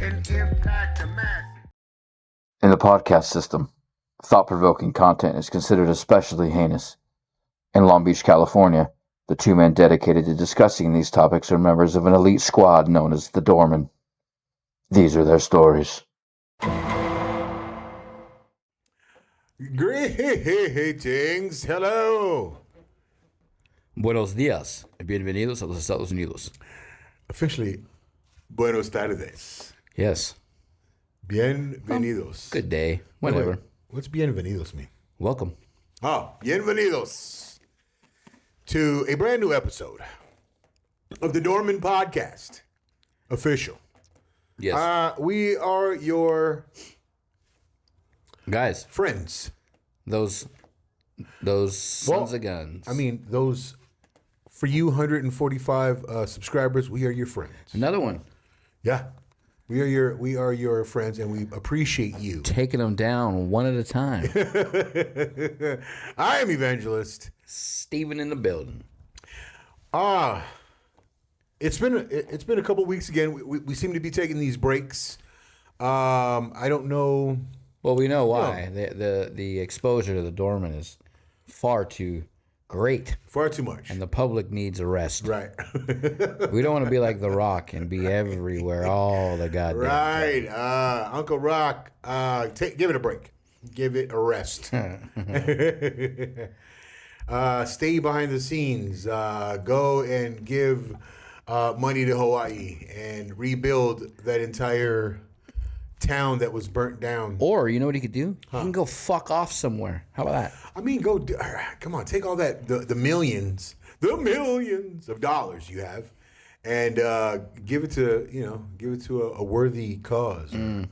and impact the masses. In the podcast system, thought-provoking content is considered especially heinous. In Long Beach, California, the two men dedicated to discussing these topics are members of an elite squad known as the Doormen. These are their stories. Greetings, hello. Buenos días. Bienvenidos a los Estados Unidos. Officially, buenos tardes. Yes. Bienvenidos. Good day. Whatever. Wait, what's bienvenidos mean? Welcome. Bienvenidos to a brand new episode of the Doormen podcast. Official. Yes. We are your Guys, friends. those sons of guns. I mean, those, for you 145 subscribers, we are your friends. Another one. Yeah. We are your friends, and we appreciate you. Taking them down one at a time. I am Evangelist. Steven in the building. It's been a couple weeks again. We seem to be taking these breaks. I don't know. Well, we know why. The exposure to the Doorman is far too great. Far too much. And the public needs a rest. Right. We don't want to be like The Rock and be everywhere all the goddamn Right. Uncle Rock, give it a break. Give it a rest. Stay behind the scenes. Go and give money to Hawaii and rebuild that entire town that was burnt down. Or, you know what he could do? He can go fuck off somewhere. How about that? I mean, come on, take all that, the millions of dollars you have, and give it to a worthy cause. Or,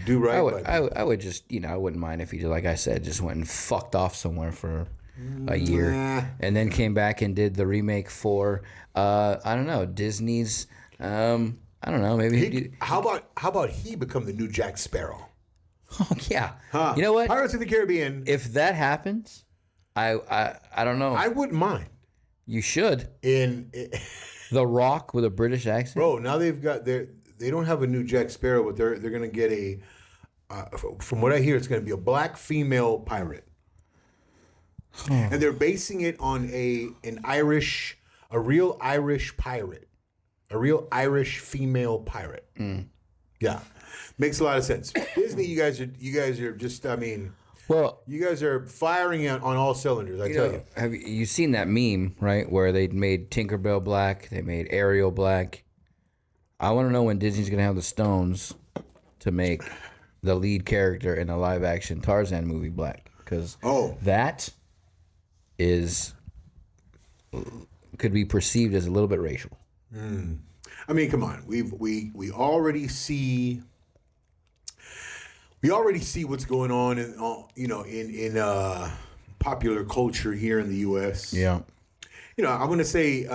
do right. I would just, I wouldn't mind if he, like I said, just went and fucked off somewhere for a year, and then came back and did the remake for, I don't know, Disney's. I don't know. Maybe how about he become the new Jack Sparrow? Oh yeah. You know what? Pirates of the Caribbean. If that happens, I don't know. I wouldn't mind. You should. In The Rock with a British accent. Bro, now they don't have a new Jack Sparrow, but they're gonna get a. From what I hear, it's gonna be a black female pirate, and they're basing it on a real Irish pirate. A real Irish female pirate. Yeah, makes a lot of sense. Disney, you guys are just. I mean, well, you guys are firing on all cylinders. I tell you. Have you seen that meme, right? Where they made Tinkerbell black, they made Ariel black. I want to know when Disney's gonna have the stones to make the lead character in a live-action Tarzan movie black, because that could be perceived as a little bit racial. I mean, come on. We already see what's going on in popular culture here in the U.S. Yeah. I'm going to say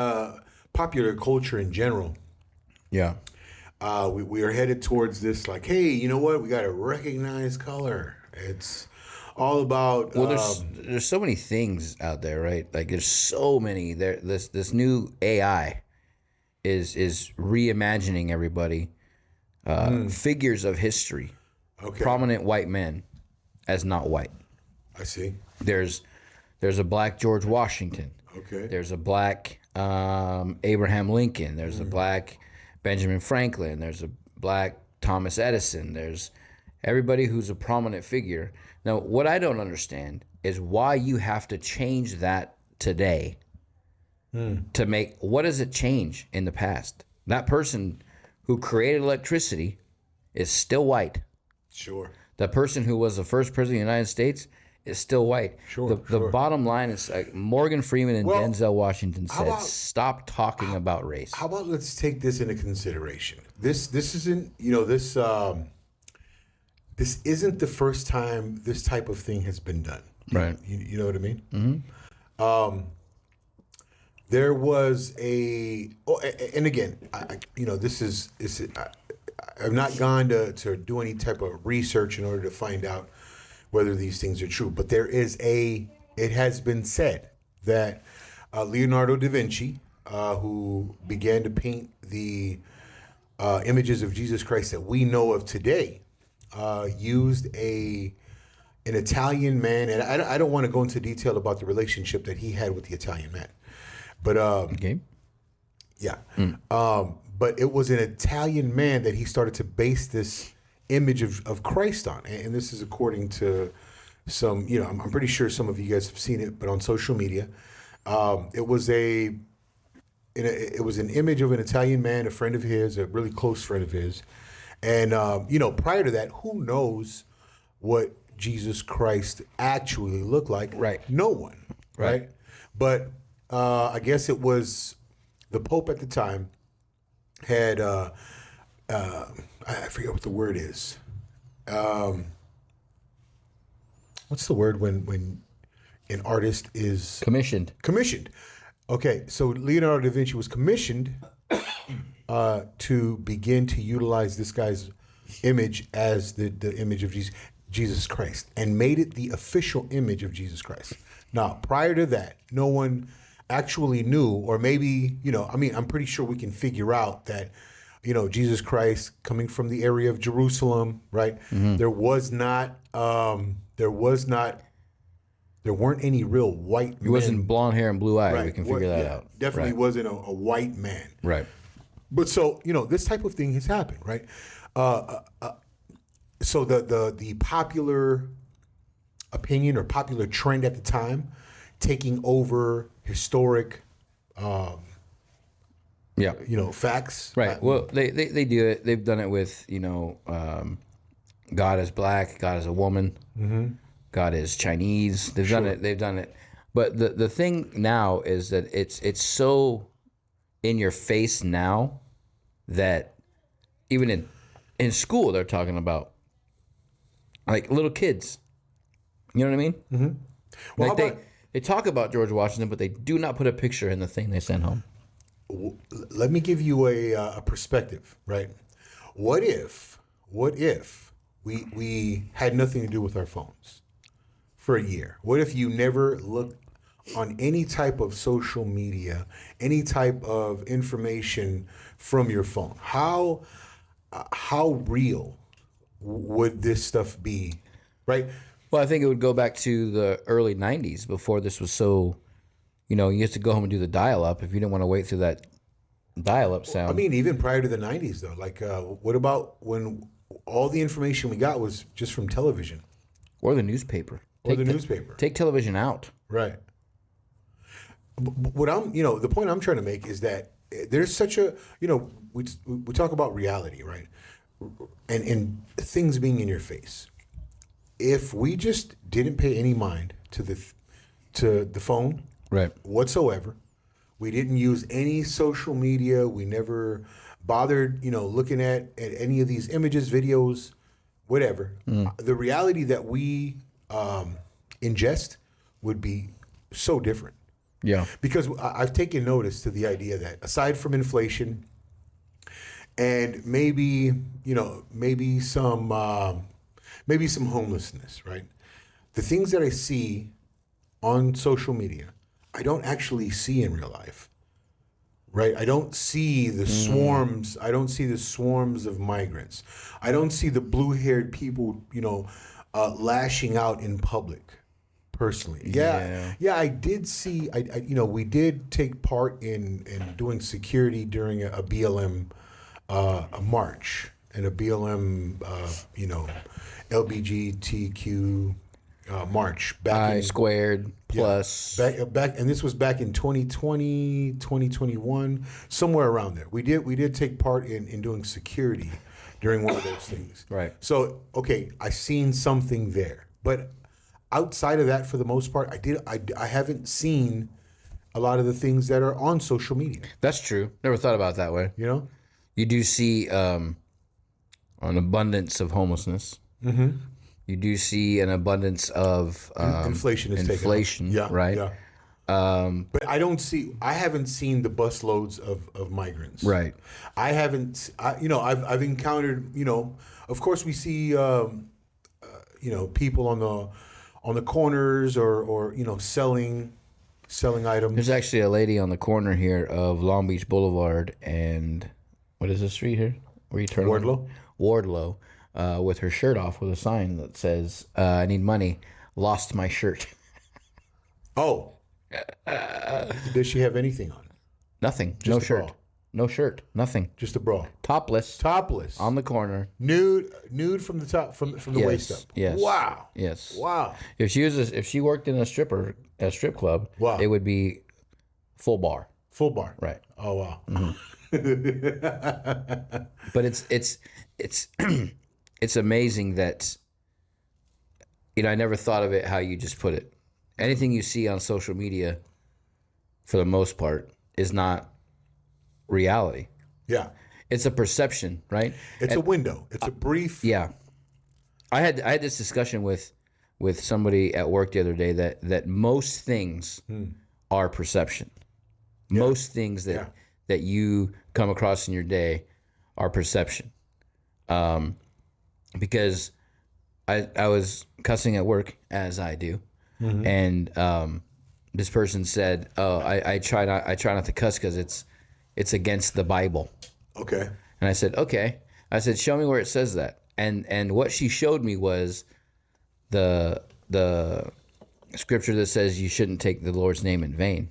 popular culture in general. Yeah. We are headed towards this, like, hey, you know what? We got to recognize color. It's all about. Well, there's so many things out there, right? Like, there's so many. This new AI is reimagining everybody, figures of history, prominent white men as not white. I see. There's a black George Washington. Okay. There's a black Abraham Lincoln. There's a black Benjamin Franklin. There's a black Thomas Edison. There's everybody who's a prominent figure. Now, what I don't understand is why you have to change that today. To make, what does it change in the past? That person who created electricity is still white. Sure. The person who was the first president of the United States is still white. Sure. The bottom line is, like Morgan Freeman and Denzel Washington said, stop talking about race. How about let's take this into consideration? This isn't this isn't the first time this type of thing has been done. Right. You know what I mean? Mm-hmm. There was and again, I've not gone to do any type of research in order to find out whether these things are true, but it has been said that Leonardo da Vinci, who began to paint the images of Jesus Christ that we know of today used an Italian man, and I don't want to go into detail about the relationship that he had with the Italian man, but Okay. yeah, but it was an Italian man that he started to base this image of Christ on, and this is according to some, I'm pretty sure some of you guys have seen it, but on social media, it was an image of an Italian man, a friend of his, a really close friend of his, and prior to that, who knows what Jesus Christ actually looked like? Right. No one. Right. But I guess it was the Pope at the time had I forget what the word is. What's the word when an artist is Commissioned. commissioned? Okay, so Leonardo da Vinci was commissioned to begin to utilize this guy's image as the image of Jesus Christ, and made it the official image of Jesus Christ. Now, prior to that, no one actually knew, or maybe, I'm pretty sure we can figure out that, Jesus Christ coming from the area of Jerusalem, right? Mm-hmm. There weren't any real white men. He wasn't blonde hair and blue eyes. Right. We can figure that out. Definitely Right. wasn't a white man. Right. But so, this type of thing has happened, right? So the popular opinion or popular trend at the time, taking over historic, Yeah. facts. Right. Well, they do it. They've done it with, God is black, God is a woman, God is Chinese. They've done it. They've done it. But the thing now is that it's so in your face now that even in school they're talking about, like, little kids. You know what I mean? Mm-hmm. Well, Like they talk about George Washington, but they do not put a picture in the thing they send home. Let me give you a perspective, right? What if we had nothing to do with our phones for a year? What if you never looked on any type of social media, any type of information from your phone? How real would this stuff be, right? Well, I think it would go back to the early 90s before this was so, you used to go home and do the dial-up if you didn't want to wait through that dial-up sound. I mean, even prior to the 90s, though, like, what about when all the information we got was just from television? Or the newspaper. Newspaper. Take television out. Right. What the point I'm trying to make is that there's such a, we talk about reality, right? And things being in your face. If we just didn't pay any mind to the phone, Right. whatsoever, we didn't use any social media, we never bothered, looking at any of these images, videos, whatever. The reality that we ingest would be so different. Yeah. Because I've taken notice to the idea that aside from inflation and maybe some homelessness, right? The things that I see on social media, I don't actually see in real life, right? I don't see the swarms. I don't see the swarms of migrants. I don't see the blue-haired people, lashing out in public. Personally, yeah, I did see. We did take part in doing security during a BLM a march and a BLM, LBGTQ march back in squared plus. back, and this was back in 2020, 2021, somewhere around there. We did take part in doing security during one of those things. Right. So, okay, I seen something there, but outside of that, for the most part, I haven't seen a lot of the things that are on social media. That's true. Never thought about it that way. You do see an abundance of homelessness. Mm-hmm. You do see an abundance of inflation. Inflation, yeah, right? Yeah. But I haven't seen the busloads of migrants. Right. I haven't. I've encountered. Of course, we see. People on the corners or selling items. There's actually a lady on the corner here of Long Beach Boulevard and what is the street here? where you turn Wardlow? on Wardlow with her shirt off with a sign that says, I need money, lost my shirt. Oh. Does she have anything on? Nothing. Just No a shirt. bra. No shirt. Nothing. Just a bra. Topless. Topless. On the corner. Nude from the top, from the waist up. Yes. Wow. Yes. Wow. If she worked in a strip club, Wow. it would be full bar. Full bar. Right. Oh wow. But it's it's amazing that I never thought of it how you just put it. Anything you see on social media, for the most part, is not reality. Yeah. It's a perception, right? It's a window. It's a brief. Yeah. I had this discussion with somebody at work the other day that most things are perception. Yeah. Most things that you come across in your day are perception. Because I was cussing at work, as I do, and this person said, "Oh, I try not to cuss because it's against the Bible." Okay. And I said, "Okay." I said, "Show me where it says that." And what she showed me was the scripture that says you shouldn't take the Lord's name in vain.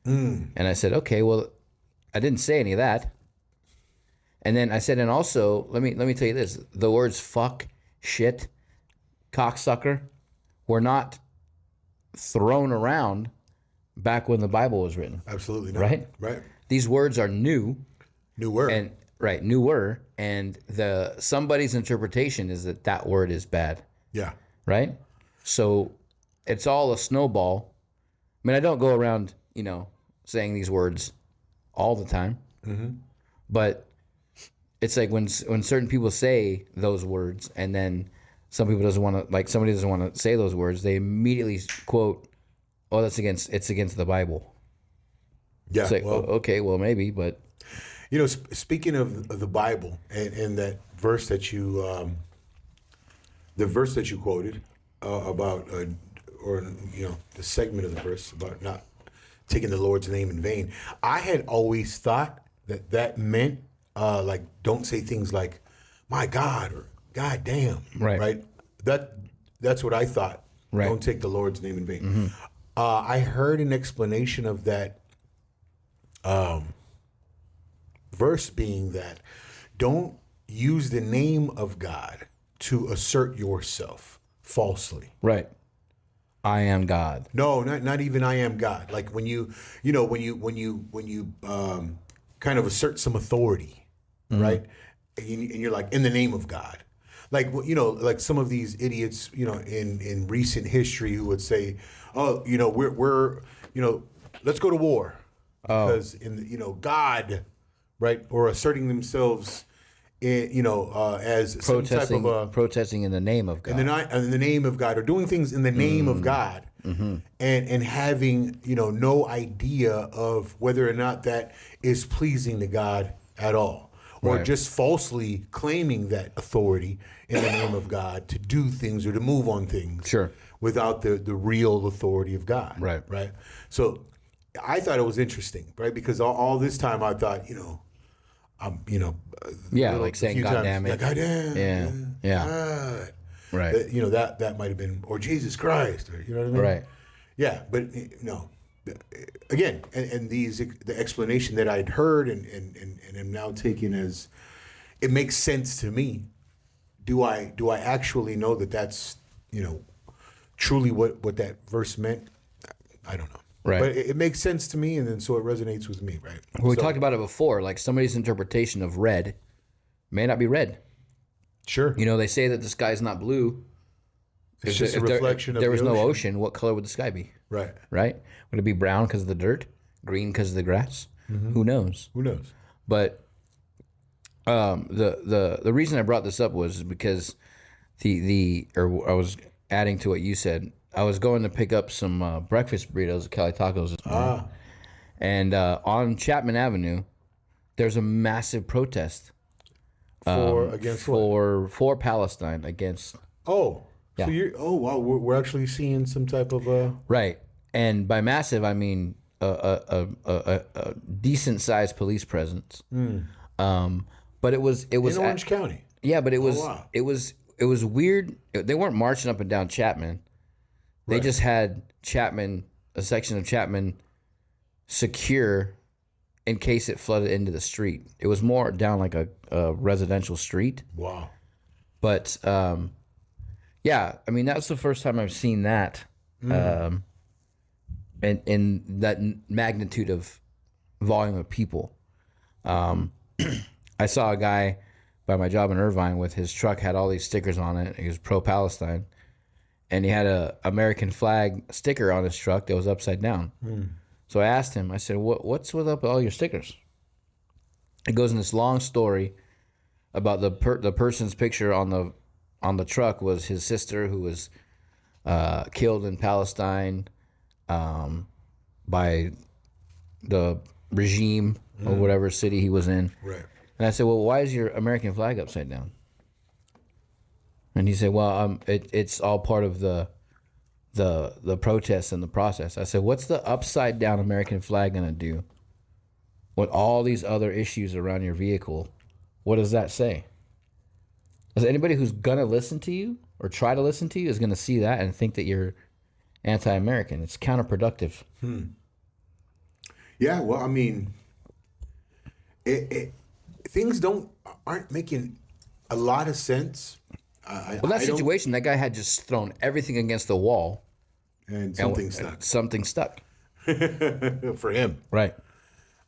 And I said, "Okay, well, I didn't say any of that." And then I said, "And also, let me tell you this: the words fuck, shit, cocksucker were not thrown around back when the Bible was written. Absolutely not. Right? Right. These words are new." Newer. And newer, and somebody's interpretation is that word is bad, Yeah. right? So it's all a snowball. I mean, I don't go around, saying these words all the time, but it's like when certain people say those words, and then somebody doesn't want to say those words, they immediately quote, "Oh, it's against the Bible." Yeah. It's like, well, okay, well, maybe, but speaking of the Bible and that verse that you, quoted about, the segment of the verse about not taking the Lord's name in vain, I had always thought that meant like don't say things like "my God" or "God damn." Right. Right. That's what I thought. Right. Don't take the Lord's name in vain. I heard an explanation of that. Verse being that don't use the name of God to assert yourself falsely. right. I am God. No, not even I am God. Like when you kind of assert some authority, right? And you're like in the name of God. Like like some of these idiots, in recent history who would say, "Oh, we're let's go to war." Because God, right, or asserting themselves, as some type of protesting in the name of God. in the name of God, or doing things in the name of God, and having no idea of whether or not that is pleasing to God at all, or Right. just falsely claiming that authority in the name of God to do things or to move on things, Sure. without the real authority of God, Right. right. So I thought it was interesting, right, because all this time I thought, like saying "God damn it." God damn, Yeah. God. Right. That might have been, or Jesus Christ, or you know what I mean? Right. Yeah, but no. Again, and the explanation that I'd heard and am now taking as it makes sense to me. Do I actually know that that's truly what that verse meant? I don't know. Right. But it makes sense to me, and then so it resonates with me, right? Well, we talked about it before. Like somebody's interpretation of red may not be red. Sure. They say that the sky's not blue. It's just a reflection If there of was the no ocean. ocean, what color would the sky be? Right. Right? Would it be brown because of the dirt? Green because of the grass? Who knows? Who knows? But the reason I brought this up was because I was adding to what you said. I was going to pick up some breakfast burritos at Cali Tacos this morning. And on Chapman Avenue, there's a massive protest Against what? for Palestine against Oh. Yeah. So wow, we're actually seeing some type of right. And by massive, I mean a decent sized police presence. But But it was in Orange County. Yeah, but it was wow. it was weird. They weren't marching up and down Chapman. They just had Chapman, a section of Chapman, secure in case it flooded into the street. It was more down like a residential street. Wow. But yeah, I mean that's the first time I've seen that, in that magnitude of volume of people. I saw a guy by my job in Irvine with his truck had all these stickers on it. He was pro-Palestine, and he had a American flag sticker on his truck that was upside down. So I asked him. I said, "What's with up with all your stickers?" It goes in this long story about the person's picture on the truck was his sister who was killed in Palestine by the regime or whatever city he was in. Right. And I said, "Well, why is your American flag upside down?" And he said, "Well, it's all part of the protests and the process." I said, "What's the upside down American flag gonna do? With all these other issues around your vehicle, what does that say?" Is anybody who's gonna listen to you or try to listen to you is gonna see that and think that you're anti-American? It's counterproductive. Yeah. Well, I mean, things aren't making a lot of sense. Well, that situation, that guy had just thrown everything against the wall, and something stuck something stuck. for him. Right.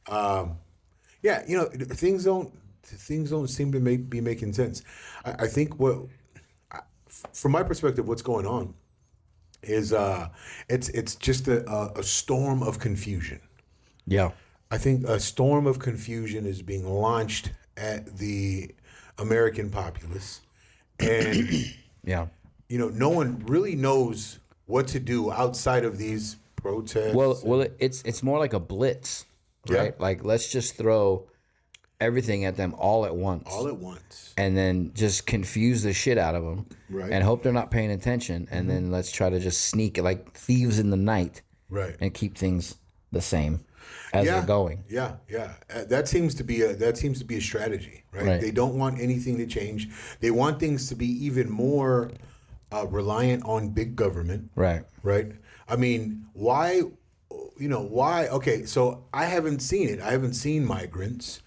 Yeah, things don't seem to be making sense. I think from my perspective, what's going on is it's just a storm of confusion. Yeah. I think a storm of confusion is being launched at the American populace, and Yeah. no one really knows what to do outside of these protests. Well, it's more like a blitz, right? Yeah. Like let's just throw everything at them all at once. All at once. And then just confuse the shit out of them, Right. and hope they're not paying attention. And then let's try to just sneak like thieves in the night, Right. and keep things the same as they're going. Yeah, yeah. That seems to be a strategy, right? Right. They don't want anything to change. They want things to be even more reliant on big government, Right. right? I mean, why? Why? Okay, so I haven't seen it. I haven't seen migrants.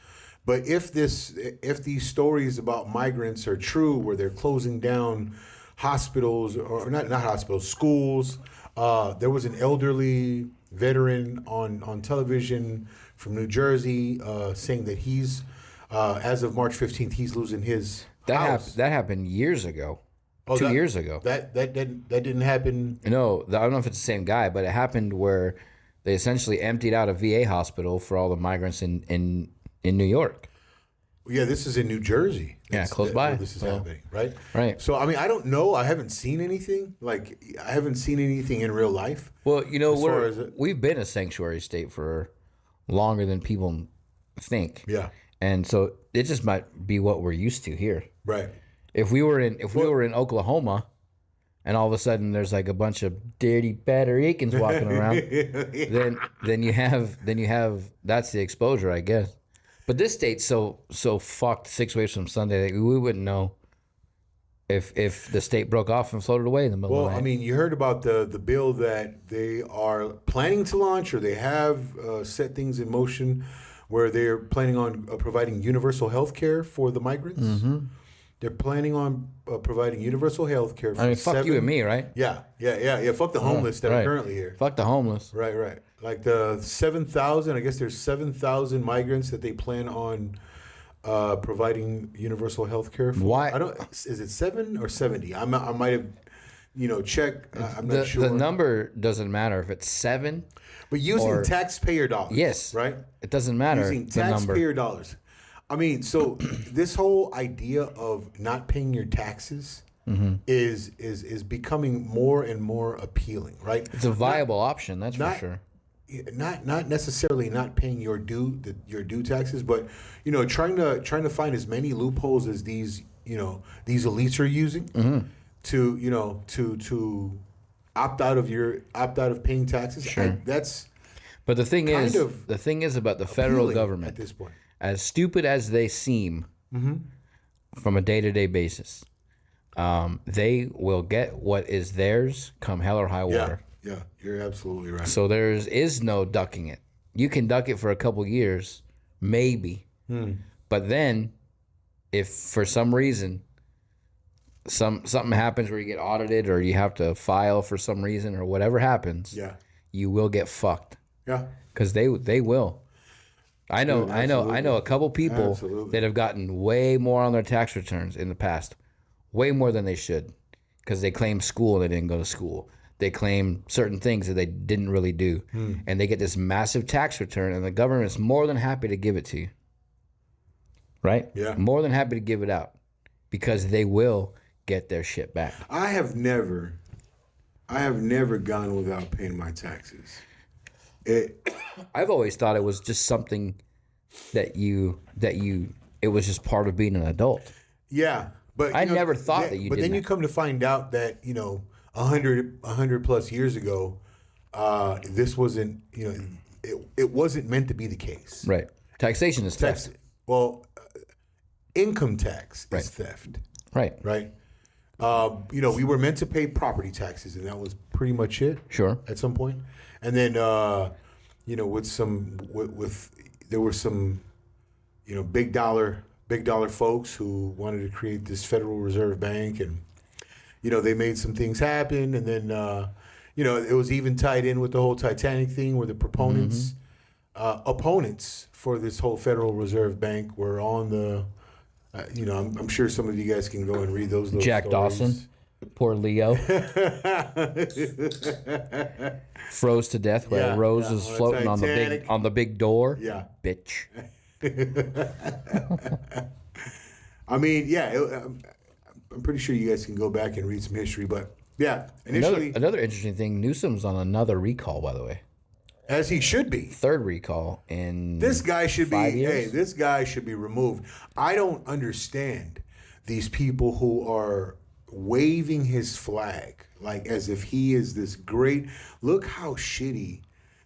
But if these stories about migrants are true, where they're closing down hospitals or not hospitals, schools, there was an elderly veteran on television from New Jersey saying that he's as of March 15th he's losing his house. That happened years ago. 2 years ago. That didn't happen. No, I don't know if it's the same guy, but it happened where they essentially emptied out a VA hospital for all the migrants in New York. Yeah, this is in New Jersey. Yeah, close by. Where this is happening, right? Right. So I mean, I don't know. I haven't seen anything. Like I haven't seen anything in real life. Well, far as we've been a sanctuary state for longer than people think. Yeah. And so it just might be what we're used to here. Right. If we were in Oklahoma, and all of a sudden there's like a bunch of dirty Puerto Ricans walking around, then you have that's the exposure, I guess. But this state's so fucked 6 ways from Sunday that we wouldn't know if the state broke off and floated away in the middle of the night. Well, I mean, you heard about the bill that they are planning to launch, or they have set things in motion, where they're planning on providing universal health care for the migrants. Mm-hmm. They're planning on providing universal health care for fuck you and me, right? Yeah. Fuck the homeless that are currently here. Fuck the homeless. Right. Like the 7,000, I guess there's 7,000 migrants that they plan on providing universal health care for. Why? Is it 7 or 70? I might have, check. I'm not sure. The number doesn't matter if it's 7. But using taxpayer dollars. Yes. Right? It doesn't matter. Using taxpayer dollars. I mean, so this whole idea of not paying your taxes is becoming more and more appealing, right? It's a viable option, that's for sure. Not necessarily not paying your due taxes, but trying to find as many loopholes as these elites are using to opt out of paying taxes. Sure. But the thing is about the federal government at this point. As stupid as they seem from a day-to-day basis. They will get what is theirs come hell or high water. Yeah, you're absolutely right. So there is no ducking it. You can duck it for a couple years, maybe. But then, if for some reason something happens where you get audited or you have to file for some reason or whatever happens, you will get fucked. Yeah, because they will. I know a couple people Absolutely. that have gotten way more on their tax returns in the past, way more than they should, because they claim school and they didn't go to school. They claim certain things that they didn't really do, and they get this massive tax return, and the government's more than happy to give it to you. Right? Yeah. More than happy to give it out because they will get their shit back. I have never gone without paying my taxes. I've always thought it was just something that it was just part of being an adult. Yeah, but I never thought that you But did then that. you come to find out that 100 plus years ago, this wasn't it wasn't meant to be the case. Right. Taxation is theft. Well, income tax is theft. Right. Right. We were meant to pay property taxes, and that was pretty much it. Sure. At some point, and then there were some big dollar folks who wanted to create this Federal Reserve Bank, and they made some things happen, and then it was even tied in with the whole Titanic thing, where the proponents, opponents for this whole Federal Reserve Bank were on the. I'm sure some of you guys can go and read those little Jack stories. Dawson, poor Leo, froze to death while Rose is floating on the big door. Yeah, bitch. I mean, I'm pretty sure you guys can go back and read some history, but initially, Another interesting thing, Newsom's on another recall, by the way. as he should be. Third recall in This guy should 5 be. years? Hey, this guy should be removed. I don't understand these people who are waving his flag like as if he is this great. Look how shitty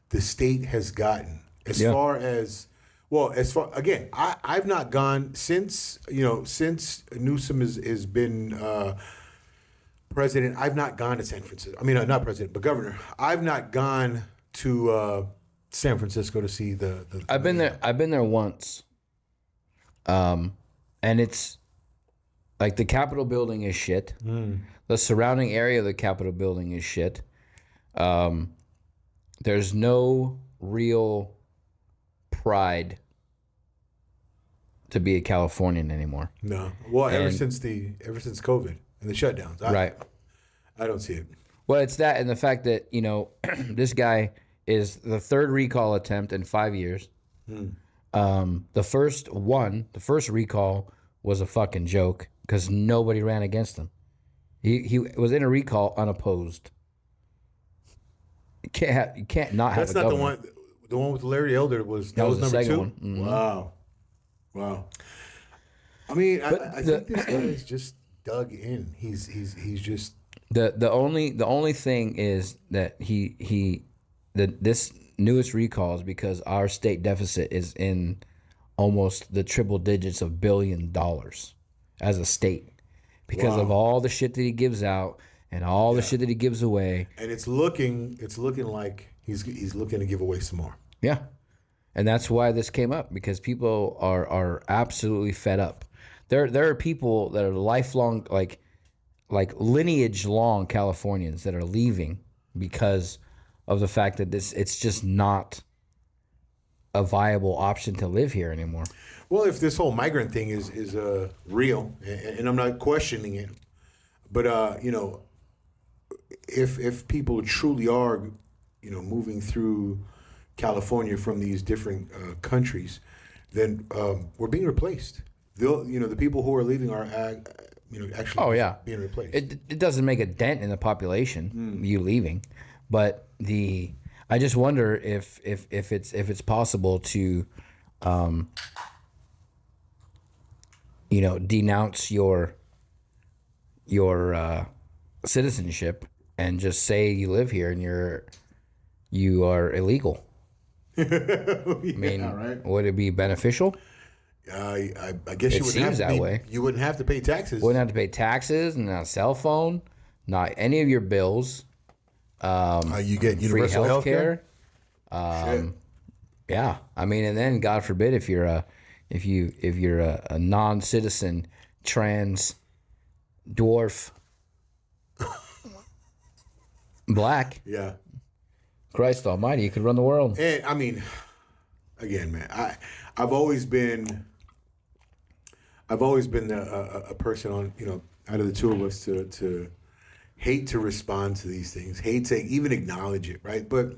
the state has gotten as far as. Well, again, I've not gone since Newsom has been president. I've not gone to San Francisco. I mean, not president, but governor. I've not gone to San Francisco to see the I've been there. I've been there once, and it's like the Capitol building is shit. The surrounding area of the Capitol building is shit. There's no real pride to be a Californian anymore. No. Well, ever since COVID and the shutdowns. Right. I don't see it. Well, it's that and the fact that, this guy is the third recall attempt in 5 years. The first recall was a fucking joke because nobody ran against him. He was in a recall unopposed. You can't not have That's a not governor. the one with Larry Elder was That was the number second 2. one. Mhm. Wow. I mean, I think this guy is just dug in. He's just The only thing is that this newest recall is because our state deficit is in almost the triple digits of $1 billion as a state because of all the shit that he gives out and all the shit that he gives away. and it's looking like he's looking to give away some more. Yeah. And that's why this came up, because people are absolutely fed up. There are people that are lifelong, like lineage long Californians that are leaving because of the fact that it's just not a viable option to live here anymore. Well, if this whole migrant thing is real, and I'm not questioning it, but if people truly are moving through California from these different countries, then we're being replaced. The people who are leaving are actually being replaced. It doesn't make a dent in the population, you leaving, but I just wonder if it's possible to denounce your citizenship and just say you live here and you are illegal. I mean, right. would it be beneficial? I guess It you wouldn't seems have that to way. You wouldn't have to pay taxes. Wouldn't have to pay taxes, not a cell phone, not any of your bills. You get Free universal health care. Yeah, I mean, and then God forbid if you're a non-citizen trans dwarf black, Yeah. Christ Almighty, you could run the world. And I mean, again, man, I've always been a person on, out of the two of us to hate to respond to these things, hate to even acknowledge it, right? But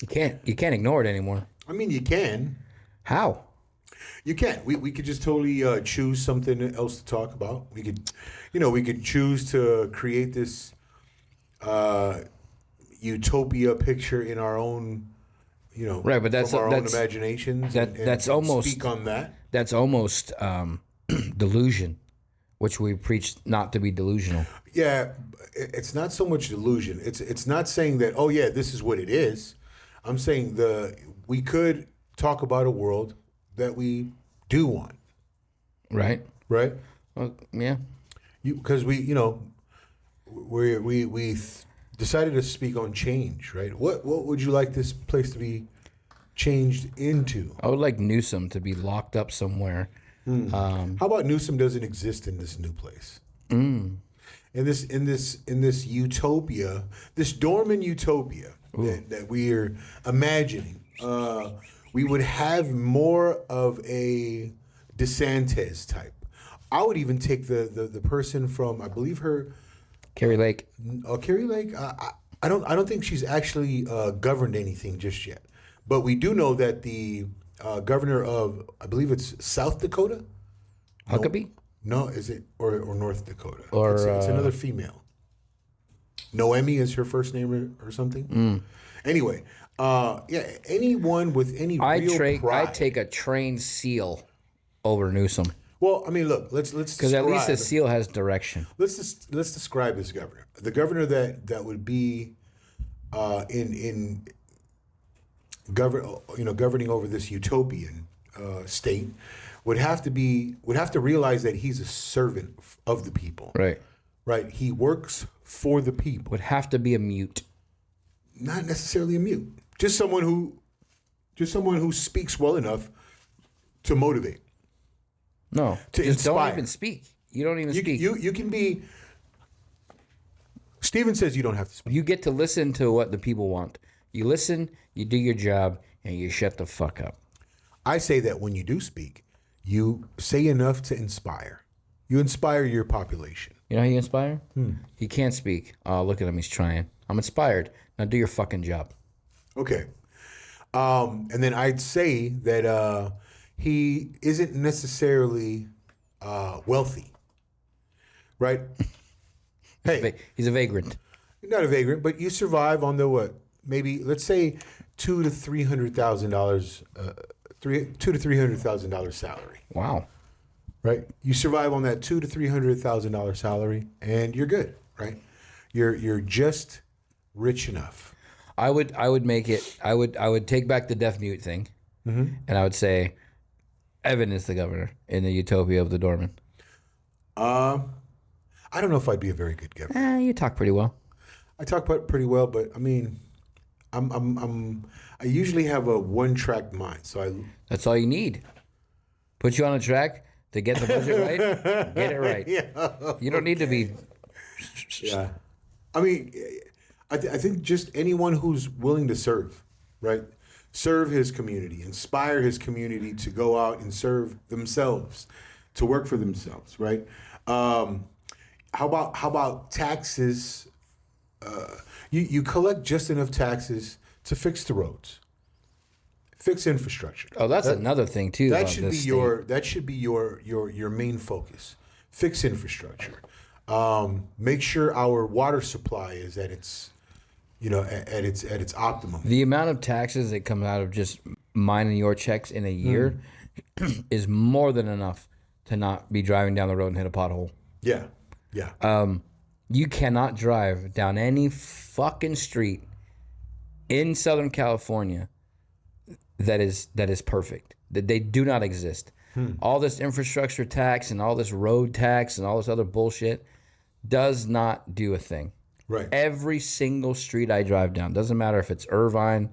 You can't ignore it anymore. I mean, you can. How? You can. We could just totally choose something else to talk about. We could choose to create this utopia picture in our own, Right, but from our own imaginations. That's and almost speak on that. That's almost delusion, which we preach not to be delusional. Yeah, it's not so much delusion. It's not saying that, oh yeah, this is what it is. I'm saying we could talk about a world that we do want. Right. Right? Well, yeah. Because we decided to speak on change, right? What would you like this place to be changed into? I would like Newsom to be locked up somewhere. How about Newsom doesn't exist in this new place? In this utopia, this Doormen utopia that we are imagining, we would have more of a DeSantis type. I would even take the person from, I believe her, Carrie Lake. Carrie Lake. I don't think she's actually governed anything just yet, but we do know that the governor of, I believe it's South Dakota. Huckabee? No, is it or North Dakota? Or it's another female. Noemi is her first name or something. Anyway, yeah, anyone with any real pride. I'd take a trained SEAL over Newsom. Well, I mean, look, let's because at least a SEAL has direction. Let's describe this governor. The governor that would be governing over this utopian state would have to realize that he's a servant of the people. Right. Right. He works for the people. Would have to be a mute. Not necessarily a mute. Just someone who speaks well enough to motivate. No. To just inspire. don't even speak. You don't even speak. You can be. Steven says you don't have to speak. You get to listen to what the people want. You listen, you do your job, and you shut the fuck up. I say that when you do speak, you say enough to inspire. You inspire your population. You know how you inspire? He can't speak. Oh, look at him. He's trying. I'm inspired. Now do your fucking job. Okay. And then I'd say that he isn't necessarily wealthy. Right? Hey. He's a vagrant. You're not a vagrant, but you survive on the what? Maybe, let's say, $200,000 to $300,000, $200,000 to $300,000 salary. Wow. Right? You survive on that $200,000 to $300,000 salary, and you're good. Right? You're just rich enough. I would make it. I would take back the deaf mute thing, and I would say, Evan is the governor in the utopia of the Doormen. I don't know if I'd be a very good governor. You talk pretty well. I talk pretty well, but I mean, I usually have a one-track mind, so That's all you need. Put you on a track to get the budget right. Get it right. Yeah. You don't need to be. Yeah. I mean, I think just anyone who's willing to serve, right? Serve his community, inspire his community to go out and serve themselves, to work for themselves, right? How about taxes? You collect just enough taxes to fix the roads, fix infrastructure. Oh, that's another thing too. That should be your main focus. Fix infrastructure. Make sure our water supply is at its at its optimum. The amount of taxes that come out of just mine and your checks in a year is more than enough to not be driving down the road and hit a pothole. Yeah. You cannot drive down any fucking street in Southern California that is perfect. That they do not exist. All this infrastructure tax and all this road tax and all this other bullshit does not do a thing. Right. Every single street I drive down, doesn't matter if it's Irvine,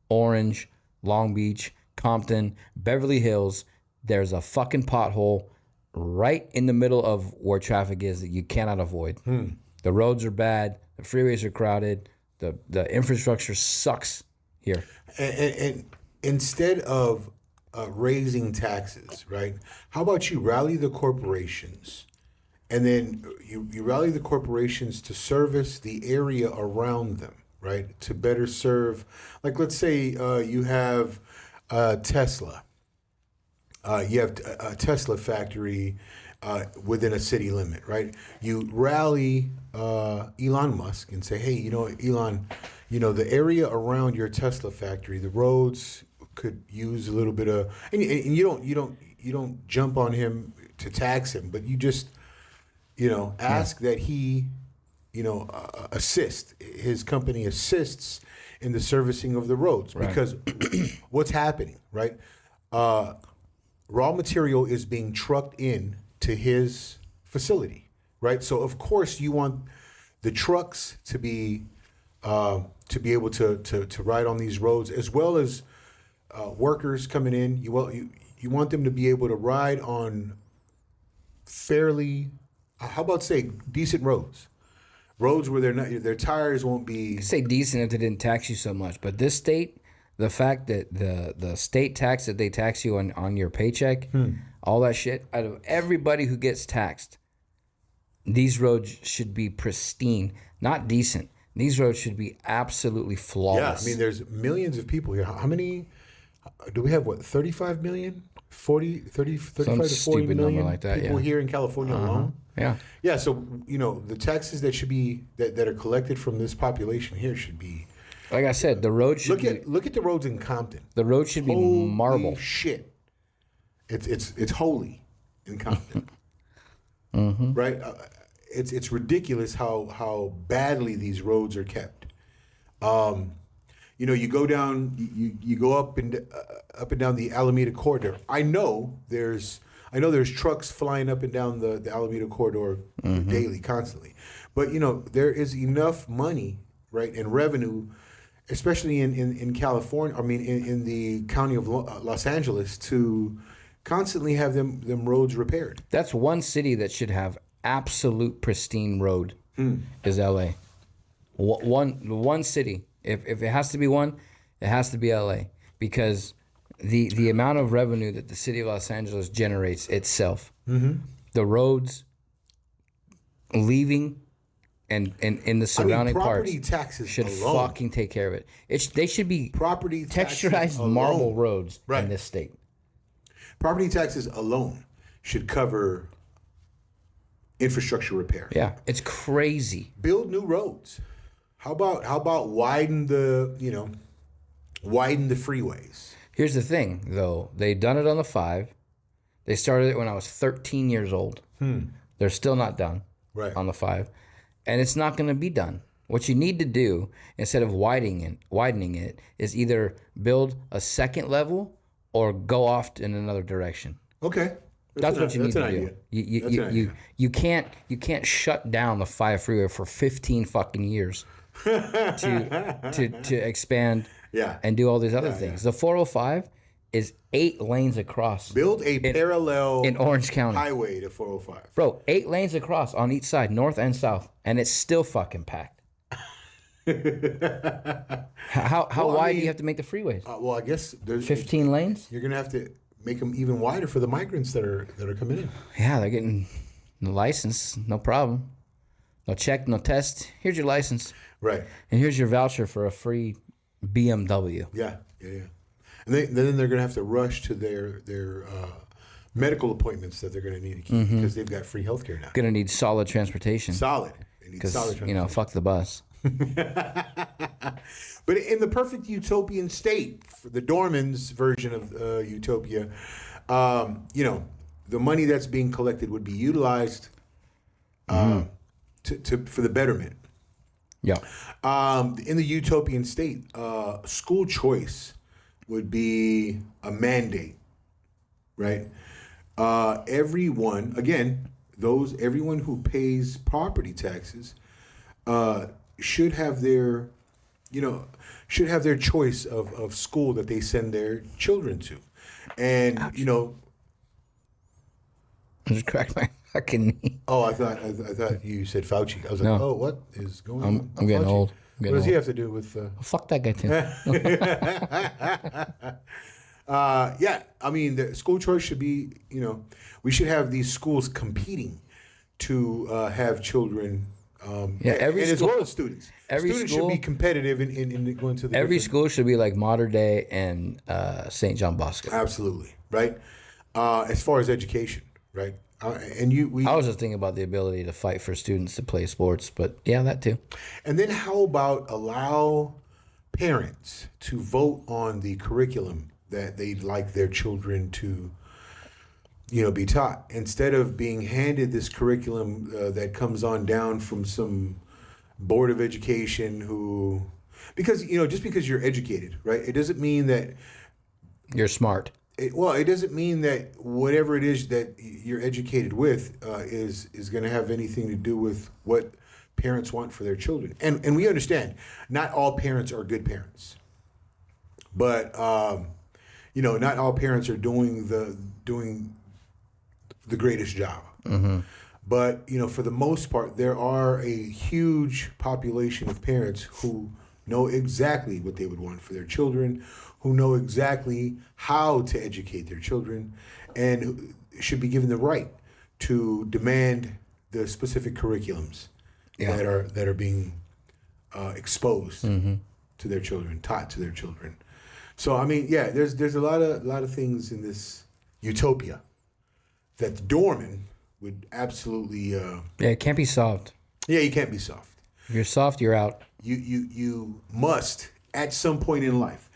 Orange, Long Beach, Compton, Beverly Hills, there's a fucking pothole right in the middle of where traffic is that you cannot avoid. The roads are bad. The freeways are crowded. The infrastructure sucks here. And instead of raising taxes, right? How about you rally the corporations, and then you rally the corporations to service the area around them, right? To better serve, like let's say you have Tesla. You have a Tesla factory within a city limit, right? You rally Elon Musk and say, hey, Elon, the area around your Tesla factory, the roads could use a little bit of, and you don't jump on him to tax him, but you just, ask that he, his company assists in the servicing of the roads, because what's happening, right? Raw material is being trucked in to his facility, right? So of course you want the trucks to be able to ride on these roads, as well as workers coming in. You want them to be able to ride on fairly, how about say decent roads where their tires won't be. I'd say decent if they didn't tax you so much, but this state, the fact that the state tax that they tax you on your paycheck, all that shit, out of everybody who gets taxed, these roads should be pristine, not decent. These roads should be absolutely flawless. Yeah, I mean, there's millions of people here. How many do we have? What, 35 million? 35 to 40 million like that, people here in California alone? Yeah. Yeah, so, the taxes that should be, that are collected from this population here should be. Like I said, the road should look at the roads in Compton. The road should be Holy marble. Shit, it's holy in Compton, right? It's ridiculous how badly these roads are kept. You go down, you go up and down the Alameda corridor. I know there's trucks flying up and down the Alameda corridor daily, constantly, but there is enough money, right, and revenue, especially in California, I mean, in the county of Los Angeles, to constantly have them roads repaired. That's one city that should have absolute pristine road, is LA. One city. If it has to be one, it has to be LA, because the amount of revenue that the city of Los Angeles generates itself, the roads leaving and in the surrounding property parts taxes should alone. fucking take care of it. They should be Property taxes texturized alone. marble roads Right. in this state. Property taxes alone should cover infrastructure repair. Yeah, it's crazy. Build new roads. How about widen the freeways? Here's the thing, though. They done it on the 5. They started it when I was 13 years old. They're still not done on the 5. And it's not going to be done. What you need to do, instead of widening it, is either build a second level or go off in another direction. Okay. That's what you need to idea. do. You can't shut down the 5 freeway for 15 fucking years to expand and do all these other things. The 405 is 8 lanes across. Build a parallel in Orange County highway to 405. Bro, 8 lanes across on each side, north and south, and it's still fucking packed. How wide do you have to make the freeways? Well, I guess there's 15 lanes? You're gonna have to make them even wider for the migrants that are coming in. Yeah, they're getting the license, no problem. No check, no test. Here's your license. Right. And here's your voucher for a free BMW. Yeah. And then they're gonna have to rush to their medical appointments that they're gonna need to keep because they've got free healthcare now. Gonna need solid transportation. Solid. They need solid transportation. Fuck the bus. But in the perfect utopian state, for the Doormen's version of utopia, the money that's being collected would be utilized for the betterment. Yeah. In the utopian state, school choice would be a mandate, right? Everyone who pays property taxes should have their choice of school that they send their children to, and I just cracked my fucking knee. Oh, I thought you said Fauci. I was like, No. oh, what is going on? I'm getting Fauci. old. What does he have to do with? Fuck that guy too. Yeah, I mean, the school choice should be. We should have these schools competing to have children. Every and school, as well as students. every Students school- should be competitive in going to the Every different- school should be like Modern Day and St. John Bosco. Absolutely right. As far as education, right? I was just thinking about the ability to fight for students to play sports, but yeah, that too. And then how about allow parents to vote on the curriculum that they'd like their children to, be taught, instead of being handed this curriculum that comes on down from some board of education because just because you're educated, right? It doesn't mean that You're smart. it doesn't mean that whatever it is that you're educated with is going to have anything to do with what parents want for their children. And we understand not all parents are good parents, but not all parents are doing the greatest job. Mm-hmm. But for the most part, there are a huge population of parents who know exactly what they would want for their children, who know exactly how to educate their children, and should be given the right to demand the specific curriculums that are being exposed to their children, taught to their children. So I mean, yeah, there's a lot of things in this utopia that the Doormen would absolutely. It can't be soft. Yeah, you can't be soft. If you're soft, you're out. You must at some point in life,